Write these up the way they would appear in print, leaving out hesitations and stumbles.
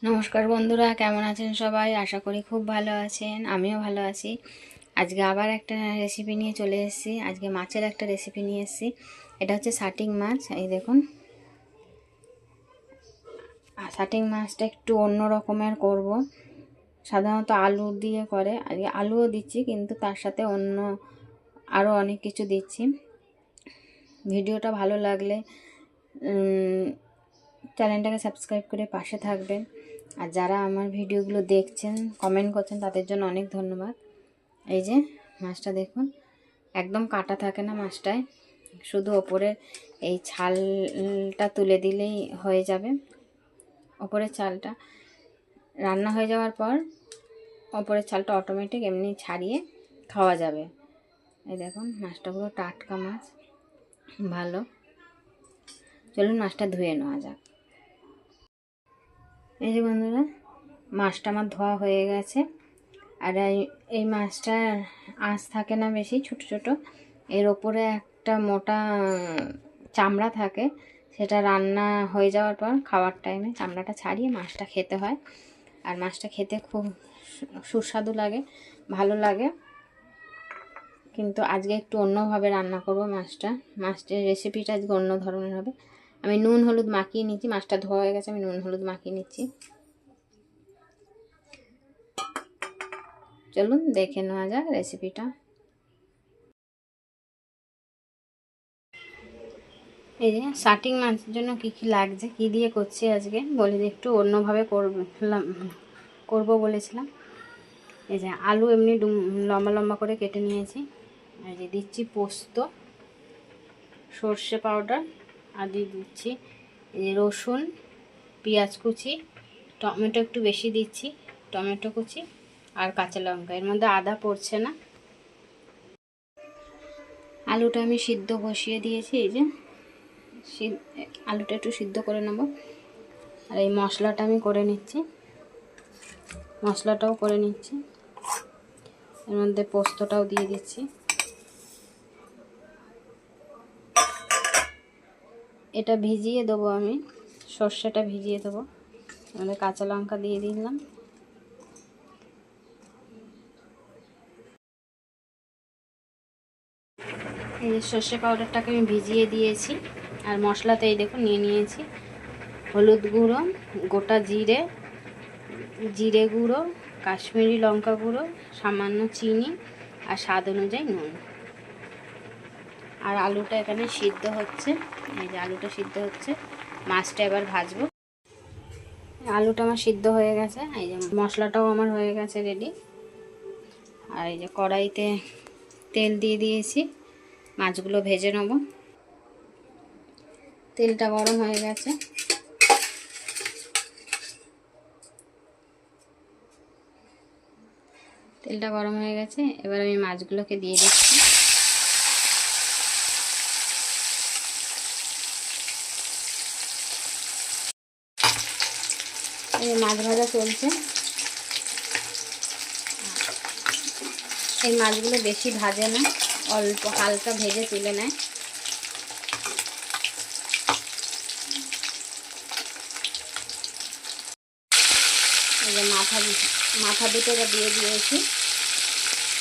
নমস্কার বন্ধুরা, কেমন আছেন সবাই? আশা করি খুব ভালো আছেন। আমিও ভালো আছি। আজকে আবার একটা রেসিপি নিয়ে চলে এসেছি। আজকে মাছের একটা রেসিপি নিয়ে এসেছি। এটা হচ্ছে শাটিং মাছ। এই দেখুন, শাটিং মাছটা একটু অন্য রকমের করব। সাধারণত আলু দিয়ে করে, আজকে আলুও দিচ্ছি, কিন্তু তার সাথে অন্য আরও অনেক কিছু দিচ্ছি। ভিডিওটা ভালো লাগলে চ্যানেলটাকে সাবস্ক্রাইব করে পাশে থাকবেন। আর যারা আমার ভিডিওগুলো দেখছেন, কমেন্ট করছেন, তাদের জন্য অনেক ধন্যবাদ। এই যে মাছটা দেখুন, একদম কাটা থাকে না মাছটায়, শুধু ওপরের এই ছালটা তুলে দিলেই হয়ে যাবে। ওপরের ছালটা রান্না হয়ে যাওয়ার পর ওপরের ছালটা অটোমেটিক এমনি ছাড়িয়ে খাওয়া যাবে। এই দেখুন, মাছটা পুরো টাটকা মাছ, ভালো। চলুন মাছটা ধুয়ে নেওয়া যাক। এই যে বন্ধুরা, মাছটা আমার ধোয়া হয়ে গেছে। আর এই মাছটার আঁশ থাকে না বেশি, ছোট ছোট। এর ওপরে একটা মোটা চামড়া থাকে, সেটা রান্না হয়ে যাওয়ার পর খাওয়ার টাইমে চামড়াটা ছাড়িয়ে মাছটা খেতে হয়। আর মাছটা খেতে খুব সুস্বাদু লাগে, ভালো লাগে। কিন্তু আজকে একটু অন্যভাবে রান্না করব মাছটার রেসিপিটা আজকে অন্য ধরনের হবে। আমি নুন হলুদ মাখিয়ে নিচ্ছি, মাছটা ধোয়া হয়ে গেছে, আমি নুন হলুদ মাখিয়ে নিচ্ছি। চলুন দেখে নেওয়া যাক রেসিপিটা। এই যে শাটিং মাছের জন্য কি কি লাগছে, কি দিয়ে করছি আজকে বলে দিই, একটু অন্যভাবে করব বলেছিলাম। এই যে আলু এমনি লম্বা লম্বা করে কেটে নিয়েছি। এই যে দিচ্ছি পোস্ত, সর্ষে পাউডার, আর দিয়ে দিচ্ছি এই যে রসুন, পেঁয়াজ কুচি, টমেটো একটু বেশি দিচ্ছি, টমেটো কুচি, আর কাঁচা লঙ্কা। এর মধ্যে আদা পড়ছে না। আলুটা আমি সিদ্ধ বসিয়ে দিয়েছি। এই যে আলুটা একটু সিদ্ধ করে নেব। আর এই মশলাটা আমি করে নিচ্ছি, মশলাটাও করে নিচ্ছি। এর মধ্যে পোস্তটাও দিয়ে দিচ্ছি। এটা ভিজিয়ে দেবো আমি, সর্ষেটা ভিজিয়ে দেবো। এর মধ্যে কাঁচা লঙ্কা দিয়ে দিলাম। এই যে সর্ষে পাউডারটাকে আমি ভিজিয়ে দিয়েছি। আর মশলাতে এই দেখুন নিয়ে নিয়েছি হলুদ গুঁড়ো, গোটা জিরে, জিরে গুঁড়ো, কাশ্মীরি লঙ্কা গুঁড়ো, সামান্য চিনি, আর স্বাদ অনুযায়ী নুন। আর আলুটা এখানে সিদ্ধ হচ্ছে। এই যে আলুটা সিদ্ধ হচ্ছে, মাছটা এবার ভাজবো। আলুটা আমার সিদ্ধ হয়ে গেছে। এই যে মশলাটাও আমার হয়ে গেছে রেডি। আর এই যে কড়াইতে তেল দিয়ে দিয়েছি, মাছগুলো ভেজে নেব। তেলটা গরম হয়ে গেছে। তেলটা গরম হয়ে গেছে, এবার আমি মাছগুলোকে দিয়ে দিচ্ছি। এই মাছ ভাজা চলছে। এই মাছগুলো বেশি ভাজে না, অল্প হালকা ভেজে তুলে নেয়। এই যে মাথা দুটো দিয়ে দিয়েছি,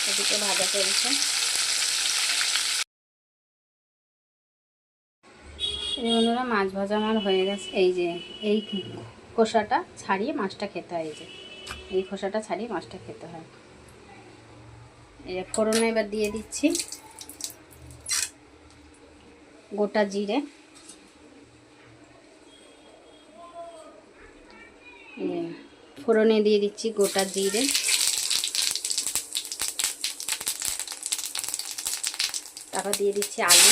এদিকে ভাজা চলছে। এই বন্ধুরা, মাছ ভাজা আমার হয়ে গেছে। এই যে এই খোসাটা ছাড়িয়ে মাছটা খেতে হয়। এই যে এই খোসাটা ছাড়িয়ে মাছটা খেতে হয়। এই যে ফোড়নে এবার দিয়ে দিচ্ছি গোটা জিরে, ফোড়নে দিয়ে দিচ্ছি গোটা জিরে, তারপর দিয়ে দিচ্ছি আলু,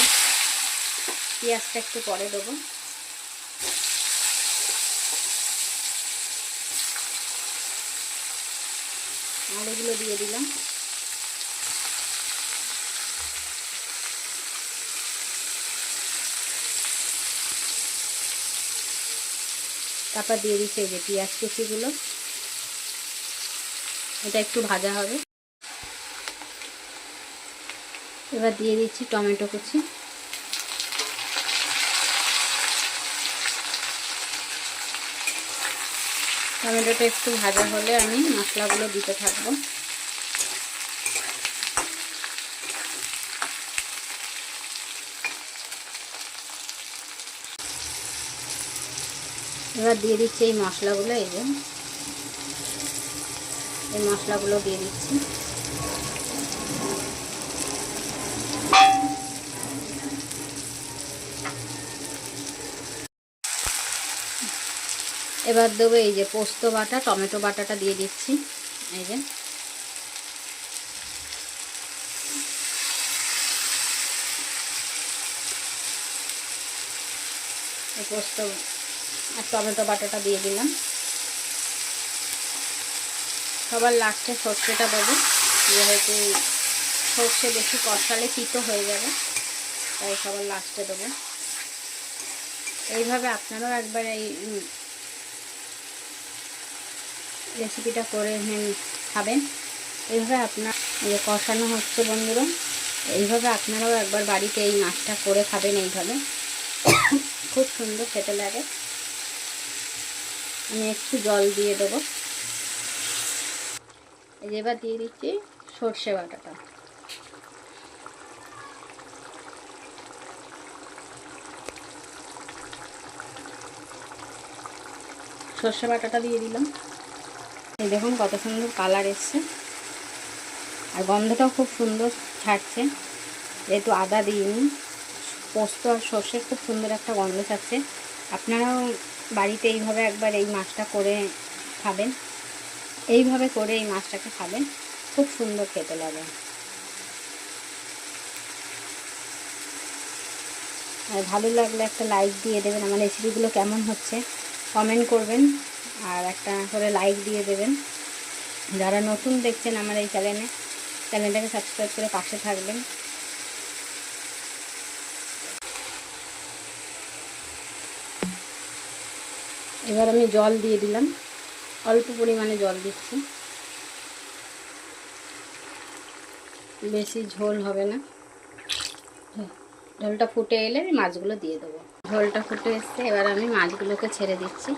পেঁয়াজটা একটু পরে দেবো। আলুগুলো দিয়ে দিলাম। তারপর দিয়ে দিচ্ছি এই যে পেঁয়াজ কুচিগুলো, এটা একটু ভাজা হবে। এবার দিয়ে দিচ্ছি টমেটো কুচি, টমেটোটা একটু ভাজা হলে আমি মশলাগুলো দিতে থাকবো। এবার দিয়ে দিচ্ছি এই মশলাগুলো, এই মশলাগুলো দিয়ে দিচ্ছি। এবার দেবো এই যে পোস্ত বাটা, টমেটো বাটাটা দিয়ে দিচ্ছি। এই যে পোস্ত আর টমেটো বাটাটা দিয়ে দিলাম। সবার লাস্টে সর্ষেটা দেবো, যেহেতু সর্ষে বেশি কষালে তিতো হয়ে যাবে, তাই সবার লাস্টে দেবো। এইভাবে আপনারাও একবার এই রেসিপিটা করে খাবেন। এইভাবে আপনার কষানো হচ্ছে বন্ধুরা, এইভাবে আপনারাও একবার বাড়িতে এই মাছটা করে খাবেন। এইভাবে খুব সুন্দর খেতে লাগে। আমি একটু জল দিয়ে দেবো। এবার দিয়ে দিচ্ছি সর্ষে বাটাটা। সর্ষে বাটাটা দিয়ে দিলাম। এই দেখুন কত সুন্দর কালার এসছে, আর গন্ধটাও খুব সুন্দর ছাড়ছে। যেহেতু আদা দিইনি, পোস্ত আর সর্ষের খুব সুন্দর একটা গন্ধ ছাড়ছে। আপনারাও বাড়িতে এইভাবে একবার এই মাছটা করে খাবেন। এইভাবে করে এই মাছটাকে খাবেন, খুব সুন্দর খেতে লাগে। আর ভালো লাগলে একটা লাইক দিয়ে দেবেন। আমার রেসিপিগুলো কেমন হচ্ছে কমেন্ট করবেন, আর একটা করে লাইক দিয়ে দেবেন। যারা নতুন দেখছেন আমার এই চ্যানেলটাকে সাবস্ক্রাইব করে পাশে থাকবেন। এবার আমি জল দিয়ে দিলাম, অল্প পরিমাণে জল দিচ্ছি, বেশি ঝোল হবে না। ঝোলটা ফুটে এলে মাছগুলো দিয়ে দেবো। ঝোলটা ফুটে এসছে, এবার আমি মাছগুলোকে ছেড়ে দিচ্ছি।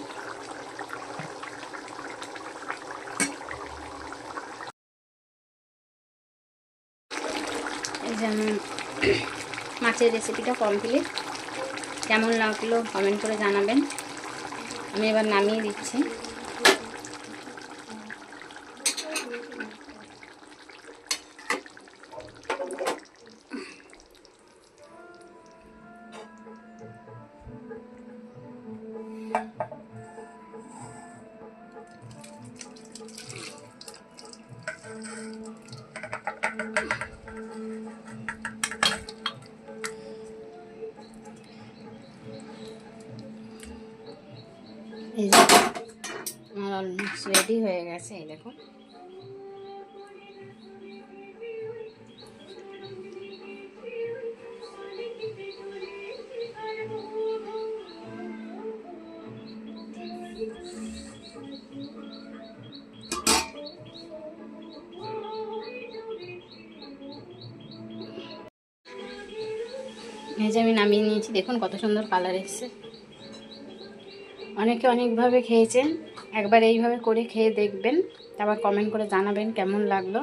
এই যে আমার মাছের রেসিপিটা কমপ্লিট। কেমন লাগলো কমেন্ট করে জানাবেন। আমি এবার নামিয়ে দিচ্ছি। এই যে আমার অলমোস্ট রেডি হয়ে গেছে। এই দেখুন এই যে আমি নামিয়ে নিয়েছি। দেখুন কত সুন্দর কালার এসছে। অনেকে অনেকভাবে খেয়েছেন, একবার এইভাবে করে খেয়ে দেখবেন, তারপর কমেন্ট করে জানাবেন কেমন লাগলো।